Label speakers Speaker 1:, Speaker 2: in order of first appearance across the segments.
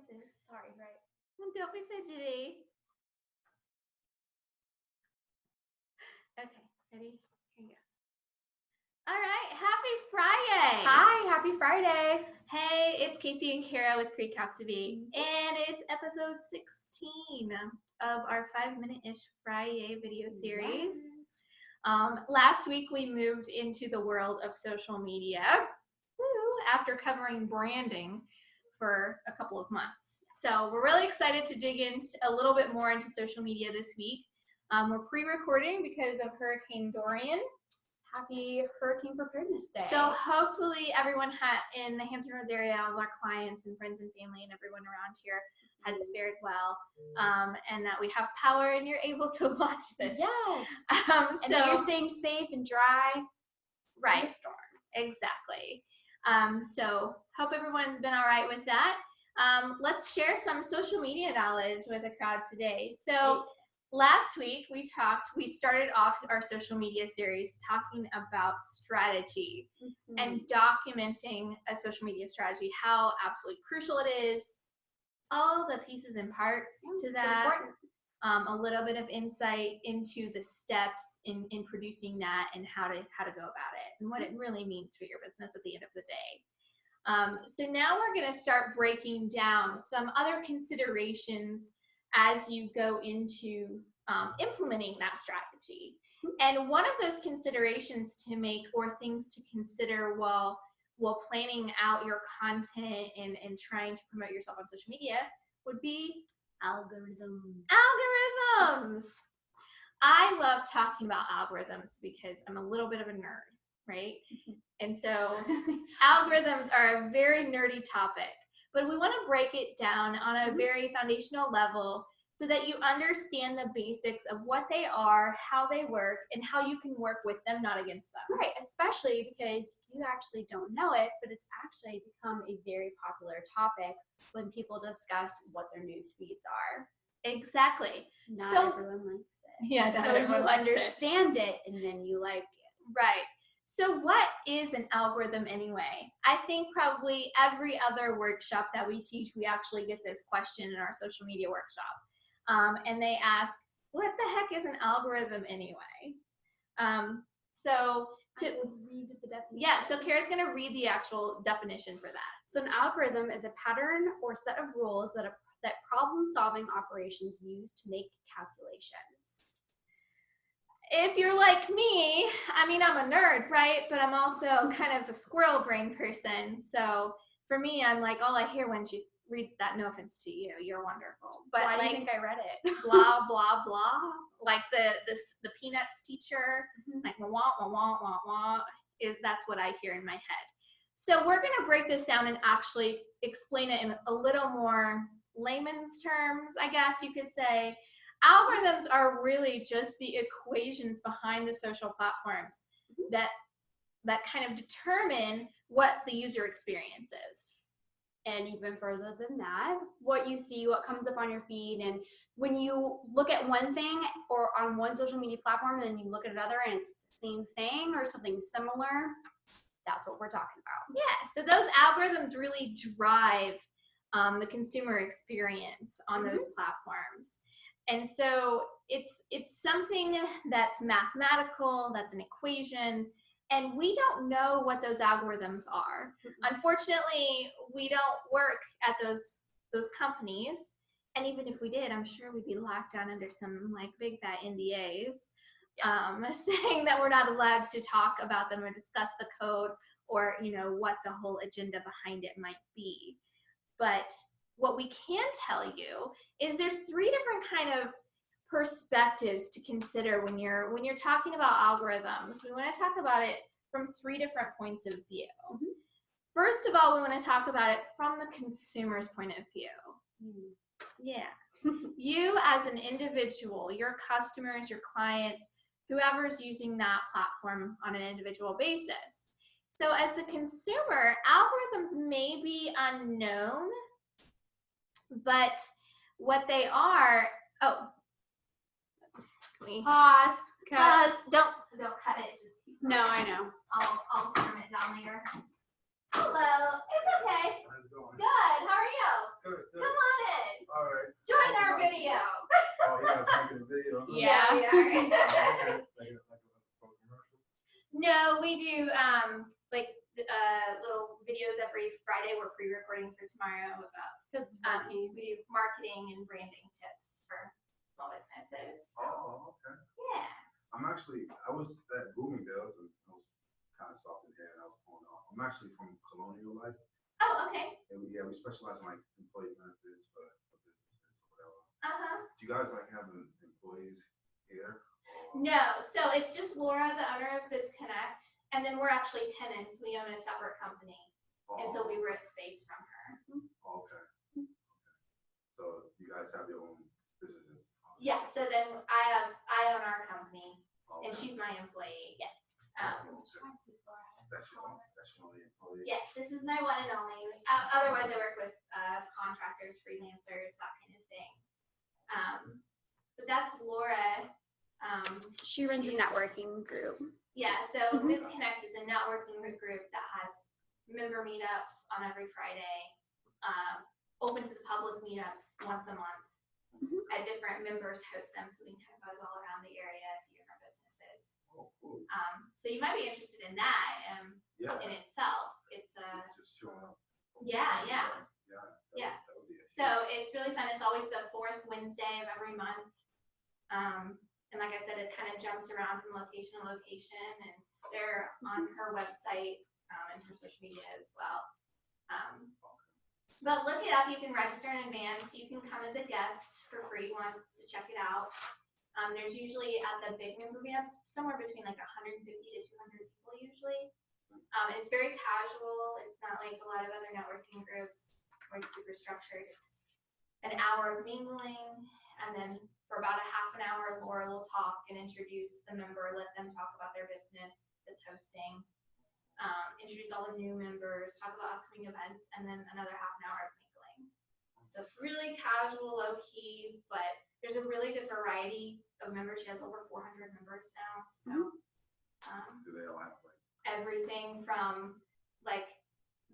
Speaker 1: noises. Sorry, right? Don't be fidgety. Okay, ready? Here you go. All right, happy Friday.
Speaker 2: Hi, happy Friday.
Speaker 1: Hey, it's Casey and Kara with Creek Captivate, and it's episode 16 of our 5-minute-ish FriYAY video series. Yes. Last week we moved into the world of social media after covering branding for a couple of months. So we're really excited to dig in a little bit more into social media this week. We're pre-recording because of Hurricane Dorian.
Speaker 2: Happy Hurricane Preparedness Day.
Speaker 1: So hopefully everyone in the Hampton Roads area, all our clients and friends and family and everyone around here has fared well, and that we have power and you're able to watch this.
Speaker 2: Yes. And that you're staying safe and dry.
Speaker 1: Right.
Speaker 2: In the storm.
Speaker 1: Exactly. So hope everyone's been all right with that. Let's share some social media knowledge with the crowd today. So last week we started off our social media series talking about strategy and documenting a social media strategy, how absolutely crucial it is, all the pieces and parts to that, a little bit of insight into the steps in producing that and how to go about it and what it really means for your business at the end of the day. So now we're going to start breaking down some other considerations as you go into implementing that strategy. And one of those considerations to make or things to consider while planning out your content and trying to promote yourself on social media would be algorithms. I love talking about algorithms because I'm a little bit of a nerd, right? And so algorithms are a very nerdy topic, but we want to break it down on a very foundational level so that you understand the basics of what they are, how they work, and how you can work with them, not against them.
Speaker 2: Right, especially because you actually don't know it, but it's actually become a very popular topic when people discuss what their news feeds are.
Speaker 1: Exactly.
Speaker 2: Not everyone likes it.
Speaker 1: Yeah,
Speaker 2: until you understand it and then you like it.
Speaker 1: Right. So what is an algorithm anyway? I think probably every other workshop that we teach, we actually get this question in our social media workshop. And they ask, what the heck is an algorithm anyway? So to
Speaker 2: read the definition.
Speaker 1: Yeah, so Kara's going to read the actual definition for that.
Speaker 2: So an algorithm is a pattern or set of rules that problem-solving operations use to make calculations.
Speaker 1: If you're like me, I mean, I'm a nerd, right? But I'm also kind of a squirrel brain person. So for me, I'm like, all I hear when she reads that, no offense to you, you're wonderful. But
Speaker 2: why do you think I read it?
Speaker 1: Blah, blah, blah. Like the Peanuts teacher, like wah, wah, wah, wah, wah. That's what I hear in my head. So we're going to break this down and actually explain it in a little more layman's terms, I guess you could say. Algorithms are really just the equations behind the social platforms that kind of determine what the user experience is.
Speaker 2: And even further than that, what you see, what comes up on your feed, and when you look at one thing or on one social media platform and then you look at another and it's the same thing or something similar, that's what we're talking about.
Speaker 1: Yeah, so those algorithms really drive the consumer experience on those platforms. And so it's something that's mathematical, that's an equation, and we don't know what those algorithms are. Unfortunately, we don't work at those companies, and even if we did, I'm sure we'd be locked down under some like big fat NDAs, saying that we're not allowed to talk about them or discuss the code or what the whole agenda behind it might be. But what we can tell you is there's 3 different kind of perspectives to consider when you're talking about algorithms. We want to talk about it from 3 different points of view. First of all, we want to talk about it from the consumer's point of view. Yeah. You as an individual, your customers, your clients, whoever's using that platform on an individual basis. So as the consumer, algorithms may be unknown, but what they are,
Speaker 2: Pause.
Speaker 1: Don't cut it. Just keep
Speaker 2: no, I know.
Speaker 1: I'll turn it down later. Hello. It's okay.
Speaker 3: How's it going?
Speaker 1: Good. How are you?
Speaker 3: Good.
Speaker 1: Come
Speaker 2: Yeah.
Speaker 1: we are. No, we do like little videos every Friday. We're pre-recording for tomorrow about we do marketing and branding tips for small businesses.
Speaker 3: Oh, okay.
Speaker 1: Yeah.
Speaker 3: I was at Bloomingdale's and I was kind of soft in here and I was pulling off. I'm actually from Colonial Life.
Speaker 1: Oh, okay.
Speaker 3: And we specialize in like employee benefits for businesses or whatever. Do you guys like having employees here?
Speaker 1: No, so it's just Laura, the owner of BizConnect, and then we're actually tenants. We own a separate company, and so we rent space from her.
Speaker 3: Okay. So you guys have your own businesses?
Speaker 1: Yeah. So then I own our company, and
Speaker 3: Okay.
Speaker 1: she's my employee. Yes.
Speaker 3: That's your only employee?
Speaker 1: Yes, this is my one and only. Otherwise, I work with contractors, freelancers, that kind of thing. But that's Laura.
Speaker 2: She runs a networking group.
Speaker 1: Yeah, so BizConnect is a networking group that has member meetups on every Friday, open to the public meetups once a month. At different members host them, so we can kind of buzz all around the area, see different businesses.
Speaker 3: Oh, cool.
Speaker 1: So you might be interested in that in itself. It's
Speaker 3: just showing up.
Speaker 1: Yeah.
Speaker 3: That would be
Speaker 1: So it's really fun. It's always the fourth Wednesday of every month. And like I said, it kind of jumps around from location to location, and they're on her website and her social media as well. But look it up. You can register in advance. You can come as a guest for free once to check it out. There's usually at the big member meetups somewhere between like 150 to 200 people usually. And it's very casual. It's not like a lot of other networking groups where it's super structured. It's an hour of mingling, and then for about a half an hour, Laura will talk and introduce the member, let them talk about their business that's hosting, introduce all the new members, talk about upcoming events, and then another half an hour of mingling. So it's really casual, low key, but there's a really good variety of members. She has over 400 members now. So
Speaker 3: do they all have like
Speaker 1: everything from like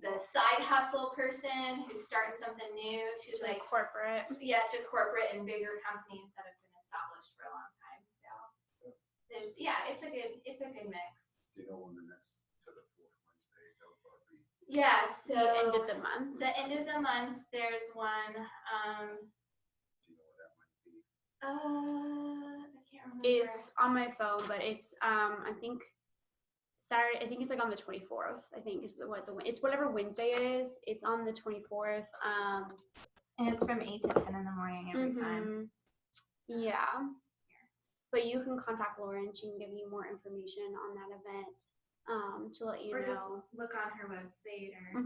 Speaker 1: the side hustle person who's starting something new to like
Speaker 2: corporate.
Speaker 1: Yeah, to corporate and bigger companies that have been established for a long time. So there's it's a good mix.
Speaker 3: Do you know when the next to the fourth Wednesday that'll probably be?
Speaker 1: Yeah, so
Speaker 2: the end of the month.
Speaker 1: The end of the month there's one.
Speaker 3: Do you know what that might be?
Speaker 1: I can't remember.
Speaker 2: It's on my phone, but it's I think Saturday. I think it's like on the 24th. I think is it's whatever Wednesday it is. It's on the 24th.
Speaker 1: And it's from 8 to 10 in the morning every time.
Speaker 2: Yeah. But you can contact Laura and she can give you more information on that event to let you know.
Speaker 1: Or just look on her website or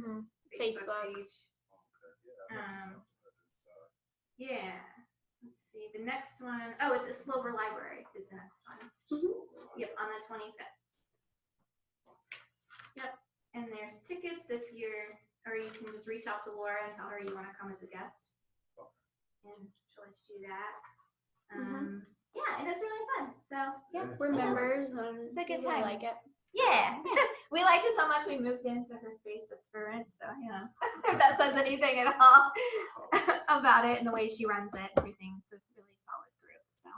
Speaker 2: Facebook
Speaker 1: page.
Speaker 3: Okay.
Speaker 1: Yeah. Let's see. The next one, it's a Slover Library is the next one. Yep, on the 25th. Yep. And there's tickets or you can just reach out to Laura and tell her you want to come as a guest. And she'll let you do that. Yeah, and it's really fun. So
Speaker 2: we're members and
Speaker 1: it's a good
Speaker 2: really
Speaker 1: time.
Speaker 2: like it.
Speaker 1: Yeah. We liked it so much we moved into her space that's for rent. So if that says anything at all about it and the way she runs it, everything, it's a really solid group. So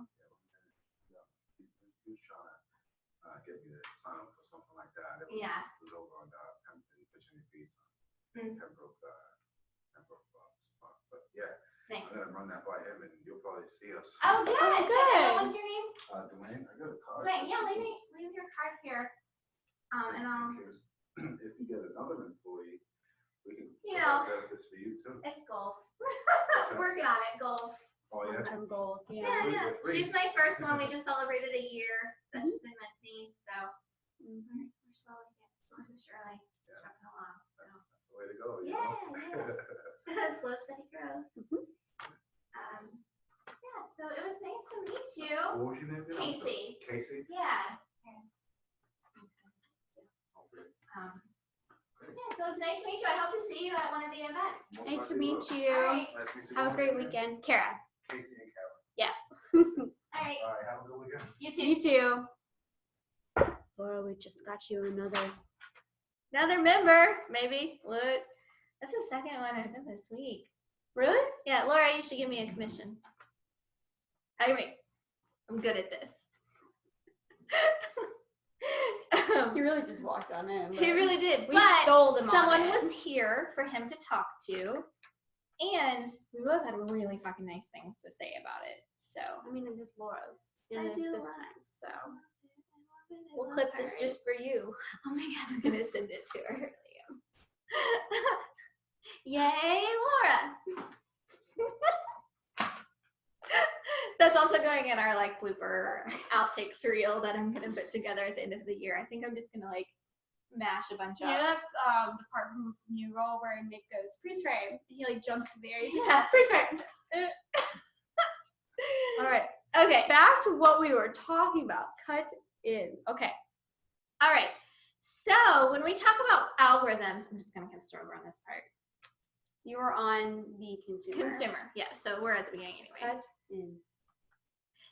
Speaker 3: Who's trying to get me to sign up for something like that? It was over on Pemberton Pitching Fees. Pembroke spot. But yeah,
Speaker 1: thanks.
Speaker 3: I'm gonna run that by him and you'll probably see us.
Speaker 1: Oh, good.
Speaker 2: good.
Speaker 1: What's your name?
Speaker 3: Dwayne, I got a card.
Speaker 1: Dwayne, leave your card here. And I'll.
Speaker 3: Because if you get another employee, we can
Speaker 1: provide
Speaker 3: benefits for you too.
Speaker 1: It's goals. Working on it, goals.
Speaker 3: Oh yeah.
Speaker 2: Long-term goals.
Speaker 1: Yeah. She's my first one. We just celebrated a year that she's been with me, so we're slowly surely trucking along. So.
Speaker 3: That's the way to go.
Speaker 1: Yeah. Slow, steady growth. So it was nice to meet you.
Speaker 3: What was your name?
Speaker 1: Casey.
Speaker 3: Casey?
Speaker 1: Yeah. So it's nice to meet you. I hope to see you at one of the events.
Speaker 2: Nice to meet you.
Speaker 1: Right.
Speaker 3: Nice to meet you.
Speaker 2: Have a great weekend. Kara.
Speaker 3: Casey and Kara.
Speaker 2: Yes.
Speaker 1: All right.
Speaker 3: All right, have a good weekend.
Speaker 1: You too.
Speaker 2: You too. Laura, we just got you
Speaker 1: Another member, maybe. What? That's the second one I've done this week.
Speaker 2: Really?
Speaker 1: Yeah, Laura, you should give me a commission.
Speaker 2: Anyway.
Speaker 1: I'm good at this.
Speaker 2: He really just walked on in.
Speaker 1: He really did.
Speaker 2: We sold him
Speaker 1: someone
Speaker 2: on it.
Speaker 1: was here for him to talk to, and we both had really fucking nice things to say about it. So
Speaker 2: I mean, I'm just Laura.
Speaker 1: I do
Speaker 2: this
Speaker 1: love
Speaker 2: time, so
Speaker 1: it.
Speaker 2: we'll clip this just for you.
Speaker 1: Oh my god, I'm gonna send it to her. Yay, Laura! That's also going in our like blooper outtakes reel that I'm gonna put together at the end of the year. I think I'm just gonna like mash a bunch of.
Speaker 2: Yeah, the part from New Roll where Nick goes freeze frame. He like jumps in the air.
Speaker 1: Yeah,
Speaker 2: freeze frame. All right.
Speaker 1: Okay.
Speaker 2: Back to what we were talking about. Cut in. Okay.
Speaker 1: All right. So when we talk about algorithms, I'm just gonna kind of start over on this part.
Speaker 2: You were on the consumer.
Speaker 1: Yeah. So we're at the beginning anyway.
Speaker 2: Cut in.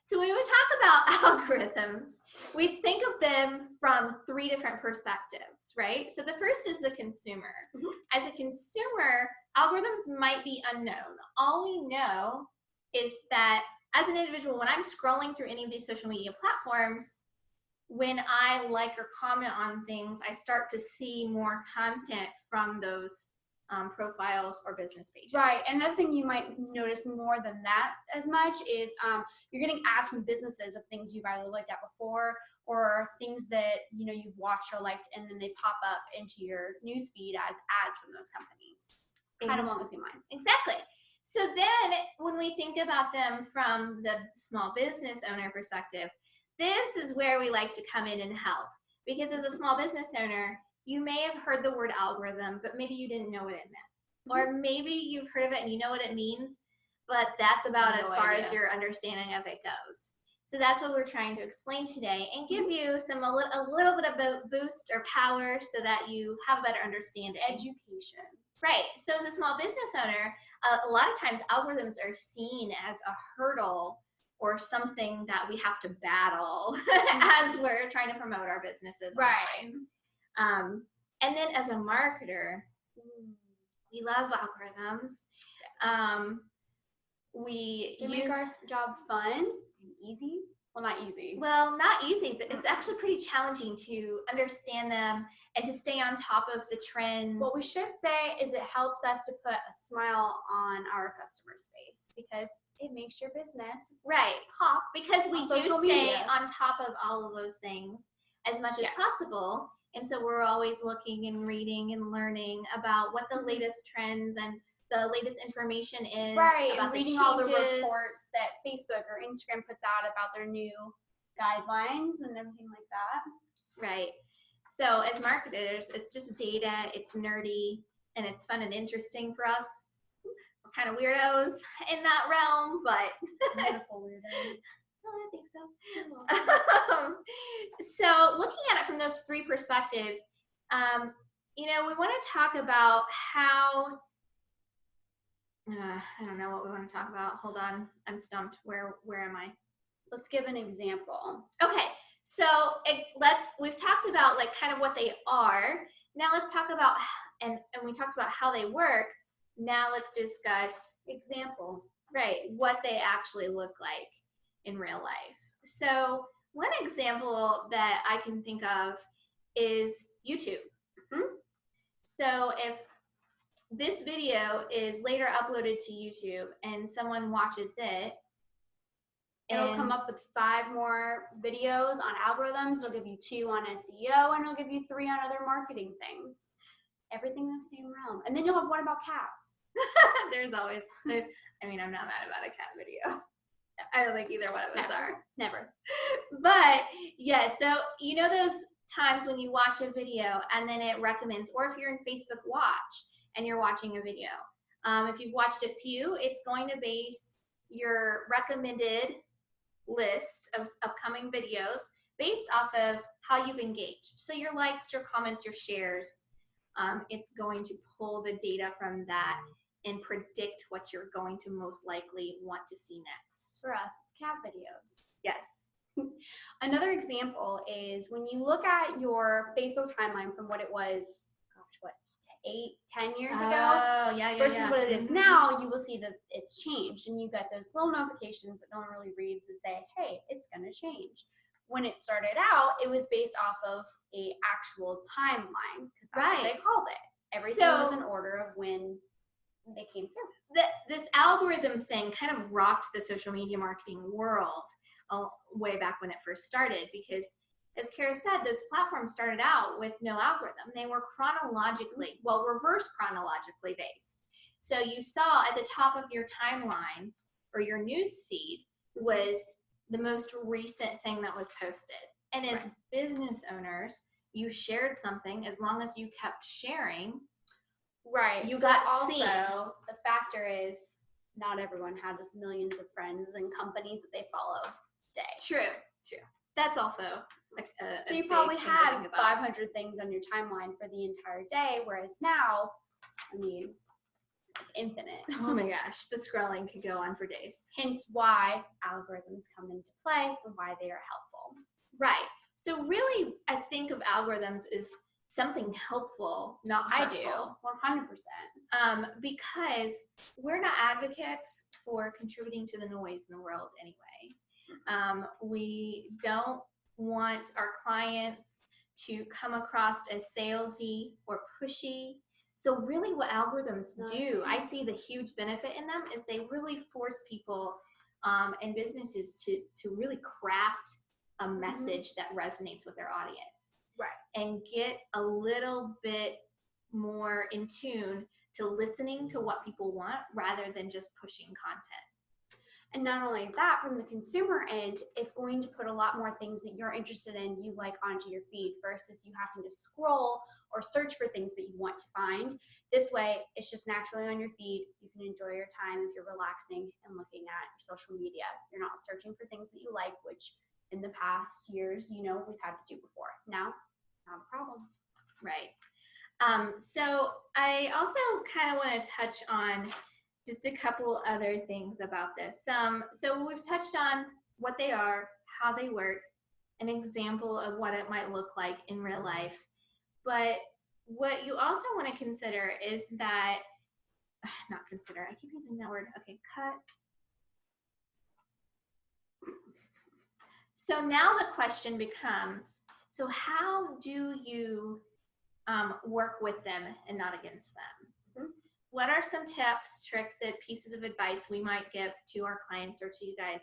Speaker 1: So when we talk about algorithms, we think of them from 3 different perspectives, right? So the first is the consumer. As a consumer, algorithms might be unknown. All we know is that as an individual, when I'm scrolling through any of these social media platforms, when I like or comment on things, I start to see more content from those profiles or business pages.
Speaker 2: Right. Another thing you might notice more than that as much is you're getting ads from businesses of things you've either looked at before or things that you've watched or liked, and then they pop up into your newsfeed as ads from those companies. Kind of along the same lines.
Speaker 1: Exactly. So then when we think about them from the small business owner perspective, this is where we like to come in and help. Because as a small business owner, you may have heard the word algorithm, but maybe you didn't know what it meant. Or maybe you've heard of it and you know what it means, but that's about as far as your understanding of it goes. So that's what we're trying to explain today and give you a little bit of a boost or power so that you have a better understanding.
Speaker 2: Education.
Speaker 1: Right. So as a small business owner, a lot of times algorithms are seen as a hurdle or something that we have to battle as we're trying to promote our businesses.
Speaker 2: Right.
Speaker 1: Online. And then as a marketer, we love algorithms. We
Speaker 2: make our job fun and easy. Well, not easy.
Speaker 1: Well, not easy, but it's actually pretty challenging to understand them and to stay on top of the trends.
Speaker 2: What we should say is it helps us to put a smile on our customer's face because it makes your business
Speaker 1: pop. Because we do stay on top of all of those things as much as possible. And so we're always looking and reading and learning about what the latest trends and the latest information is.
Speaker 2: Right,
Speaker 1: about
Speaker 2: and reading all the reports that Facebook or Instagram puts out about their new guidelines and everything like that.
Speaker 1: Right. So as marketers, it's just data, it's nerdy, and it's fun and interesting for us. We're kind of weirdos in that realm, but
Speaker 2: beautiful weirdos.
Speaker 1: I think so. So looking at it from those 3 perspectives, we want to talk about how, I don't know what we want to talk about. Hold on. I'm stumped. Where am I?
Speaker 2: Let's give an example.
Speaker 1: Okay. So we've talked about like kind of what they are. Now let's talk about, and we talked about how they work. Now let's discuss
Speaker 2: example.
Speaker 1: Right. What they actually look like in real life. So one example that I can think of is YouTube. So if this video is later uploaded to YouTube and someone watches it,
Speaker 2: it'll come up with 5 more videos on algorithms. It'll give you 2 on SEO, and it'll give you 3 on other marketing things. Everything in the same realm. And then you'll have one about cats.
Speaker 1: I'm not mad about a cat video. I don't think either one of us are.
Speaker 2: Never.
Speaker 1: But yeah, so those times when you watch a video and then it recommends, or if you're in Facebook Watch and you're watching a video, if you've watched a few, it's going to base your recommended list of upcoming videos based off of how you've engaged. So your likes, your comments, your shares, it's going to pull the data from that and predict what you're going to most likely want to see next.
Speaker 2: For us, it's cat videos.
Speaker 1: Yes.
Speaker 2: Another example is when you look at your Facebook timeline from what it was, 10 8-10 years ago
Speaker 1: yeah,
Speaker 2: versus what it is now, you will see that it's changed, and you get those little notifications that no one really reads that say, hey, it's going to change. When it started out, it was based off of a actual timeline, because that's what they called it. Everything was in order of when they came through.
Speaker 1: This algorithm thing kind of rocked the social media marketing world way back when it first started, because as Kara said, those platforms started out with no algorithm. They were chronologically, reverse chronologically based. So you saw at the top of your timeline or your news feed was the most recent thing that was posted. And as business owners, you shared something, as long as you kept sharing, you got seen.
Speaker 2: Also, the factor is not everyone has millions of friends and companies that they follow today.
Speaker 1: True. That's also
Speaker 2: so you probably had 500 things on your timeline for the entire day, whereas now, I mean, infinite.
Speaker 1: Oh my gosh, the scrolling could go on for days.
Speaker 2: Hence why algorithms come into play and why they are helpful.
Speaker 1: Right. So really, I think of algorithms as something helpful, not hurtful.
Speaker 2: I do, 100%.
Speaker 1: Because we're not advocates for contributing to the noise in the world anyway. We don't want our clients to come across as salesy or pushy. So really what algorithms do, I see the huge benefit in them, is they really force people and businesses to really craft a message that resonates with their audience.
Speaker 2: Right.
Speaker 1: And get a little bit more in tune to listening to what people want rather than just pushing content.
Speaker 2: And not only that, from the consumer end, it's going to put a lot more things that you're interested in, you like, onto your feed versus you having to scroll or search for things that you want to find. This way, it's just naturally on your feed. You can enjoy your time if you're relaxing and looking at your social media. You're not searching for things that you like, which in the past years, we've had to do before. Now, not a problem.
Speaker 1: Right. So I also kind of want to touch on just a couple other things about this. So we've touched on what they are, how they work, an example of what it might look like in real life. But what you also want to consider is that, not consider, I keep using that word. Okay, cut. So now the question becomes, so how do you work with them and not against them? What are some tips, tricks, and pieces of advice we might give to our clients or to you guys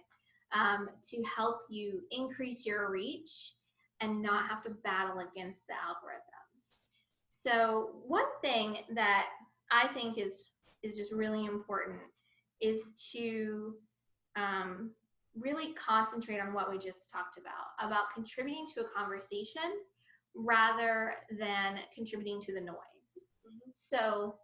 Speaker 1: to help you increase your reach and not have to battle against the algorithms? So one thing that I think is just really important is to really concentrate on what we just talked about contributing to a conversation rather than contributing to the noise. So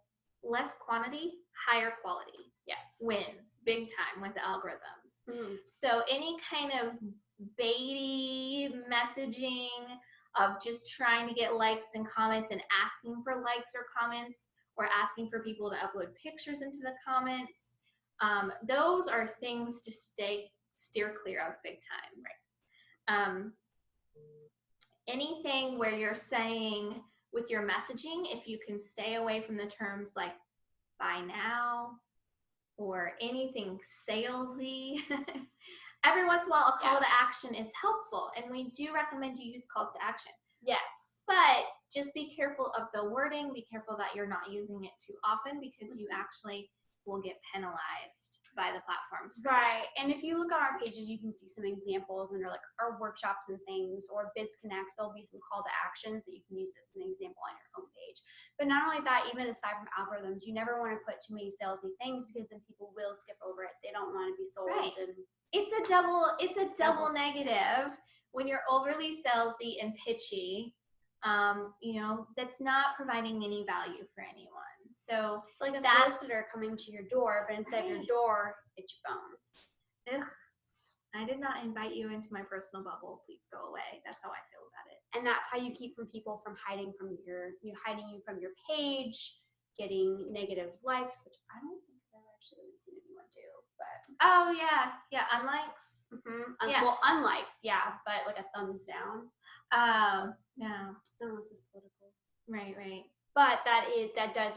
Speaker 1: less quantity, higher quality.
Speaker 2: Yes.
Speaker 1: Wins big time with the algorithms. So any kind of baity messaging of just trying to get likes and comments and asking for likes or comments, or asking for people to upload pictures into the comments, those are things to steer clear of big time. Right. Anything where you're saying with your messaging, if you can stay away from the terms like buy now or anything salesy, every once in a while a call to action is helpful, and we do recommend you use calls to action.
Speaker 2: Yes.
Speaker 1: But just be careful of the wording, be careful that you're not using it too often, because you actually will get penalized by the platforms.
Speaker 2: Right. And if you look on our pages, you can see some examples under like our workshops and things, or BizConnect, there'll be some call to actions that you can use as an example on your homepage. But not only that, even aside from algorithms, you never want to put too many salesy things, because then people will skip over it. They don't want to be sold.
Speaker 1: Right.
Speaker 2: And
Speaker 1: it's a double negative when you're overly salesy and pitchy. That's not providing any value for anyone. So
Speaker 2: it's like a solicitor coming to your door, but instead of your door, it's your phone.
Speaker 1: Ugh. I did not invite you into my personal bubble. Please go away. That's how I feel about it.
Speaker 2: And that's how you keep people from hiding from hiding you from your page, getting negative likes, which I don't think I've actually really seen anyone do. But
Speaker 1: unlikes.
Speaker 2: Well, unlikes, but like a thumbs down.
Speaker 1: Oh no,
Speaker 2: unless it's political.
Speaker 1: Right.
Speaker 2: but that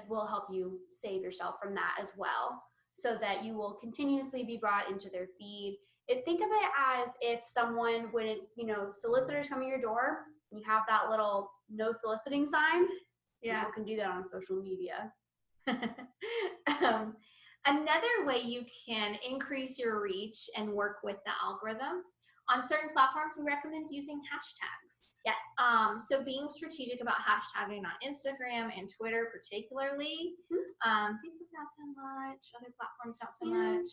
Speaker 2: will help you save yourself from that as well, so that you will continuously be brought into their feed. Think of it as if someone, when it's, solicitors coming to your door, you have that little no soliciting sign.
Speaker 1: Yeah.
Speaker 2: People can do that on social media.
Speaker 1: Another way you can increase your reach and work with the algorithms, on certain platforms, we recommend using hashtags.
Speaker 2: Yes.
Speaker 1: So being strategic about hashtagging on Instagram and Twitter particularly. Facebook not so much, other platforms not so much.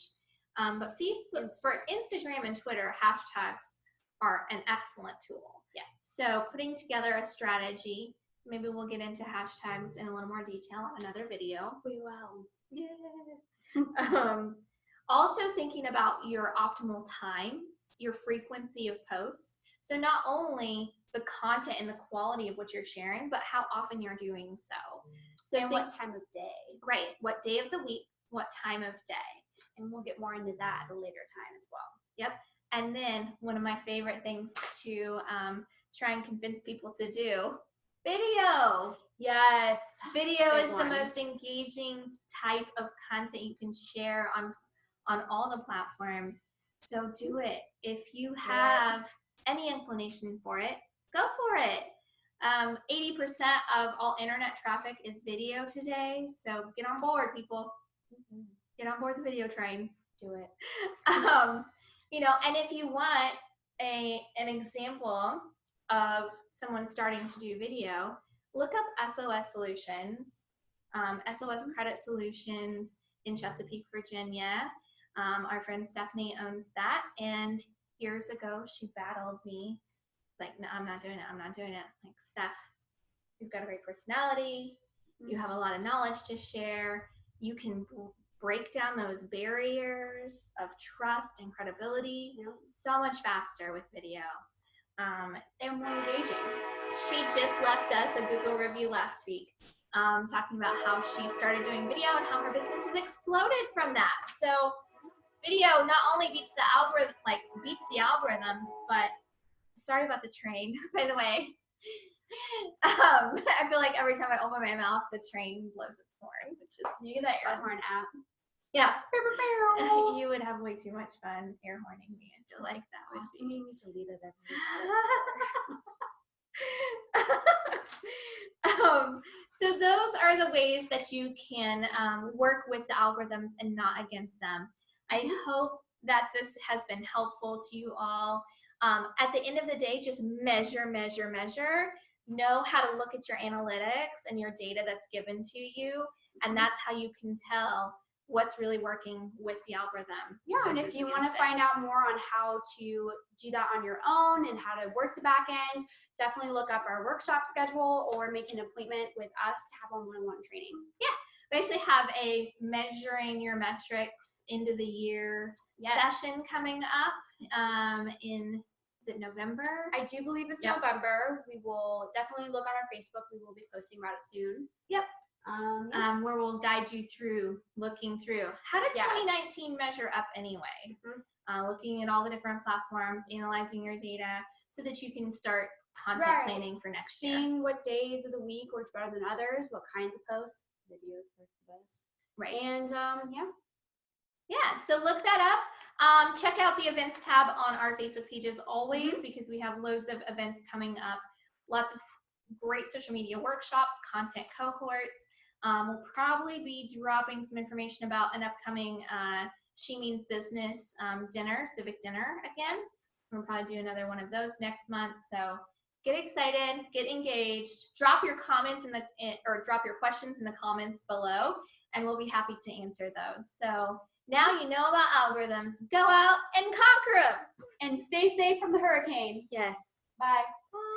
Speaker 1: But Facebook, for Instagram and Twitter, hashtags are an excellent tool.
Speaker 2: Yeah.
Speaker 1: So putting together a strategy, maybe we'll get into hashtags in a little more detail in another video.
Speaker 2: We will.
Speaker 1: Yeah. Also thinking about your optimal times, your frequency of posts. So not only the content and the quality of what you're sharing, but how often you're doing so.
Speaker 2: So what time of day.
Speaker 1: Right. What day of the week, what time of day.
Speaker 2: And we'll get more into that at a later time as well.
Speaker 1: Yep. And then one of my favorite things to try and convince people to do, video.
Speaker 2: Yes.
Speaker 1: Video is the most engaging type of content you can share on all the platforms. So do it. If you have any inclination for it, go for it. 80% of all internet traffic is video today. So get on board, people. Get on board the video train.
Speaker 2: Do it.
Speaker 1: And if you want an example of someone starting to do video, look up SOS Solutions, SOS Credit Solutions in Chesapeake, Virginia. Our friend Stephanie owns that, and years ago she battled me. It's like, no, I'm not doing it. I'm not doing it. Like, Steph, you've got a great personality. You have a lot of knowledge to share. You can break down those barriers of trust and credibility so much faster with video.
Speaker 2: And more engaging.
Speaker 1: She just left us a Google review last week, talking about how she started doing video and how her business has exploded from that. So video not only beats the algorithms, but sorry about the train, by the way. I feel like every time I open my mouth, the train blows its horn, which is
Speaker 2: you get that air horn app.
Speaker 1: Yeah. You would have way too much fun air horning me. I feel like that would
Speaker 2: you need me to leave it
Speaker 1: So those are the ways that you can work with the algorithms and not against them. I hope that this has been helpful to you all. At the end of the day, just measure. Know how to look at your analytics and your data that's given to you, and that's how you can tell what's really working with the algorithm.
Speaker 2: Yeah, and if you want to find out more on how to do that on your own and how to work the back end, definitely look up our workshop schedule or make an appointment with us to have a one-on-one training.
Speaker 1: Yeah, we actually have a measuring your metrics end of the year session coming up in, is it November?
Speaker 2: I do believe it's November. We will definitely look on our Facebook. We will be posting about it soon.
Speaker 1: Yep. Where we'll guide you through looking through how did 2019 measure up anyway. Looking at all the different platforms, analyzing your data so that you can start content planning for next year.
Speaker 2: Seeing what days of the week works better than others, what kinds of posts, videos work the best.
Speaker 1: Right.
Speaker 2: And
Speaker 1: so look that up. Check out the events tab on our Facebook pages always, because we have loads of events coming up. Lots of great social media workshops, content cohorts. We'll probably be dropping some information about an upcoming She Means Business dinner, civic dinner again. We'll probably do another one of those next month. So get excited, get engaged, drop your comments or drop your questions in the comments below, and we'll be happy to answer those. So now you know about algorithms. Go out and conquer them.
Speaker 2: And stay safe from the hurricane.
Speaker 1: Yes.
Speaker 2: Bye.
Speaker 1: Bye.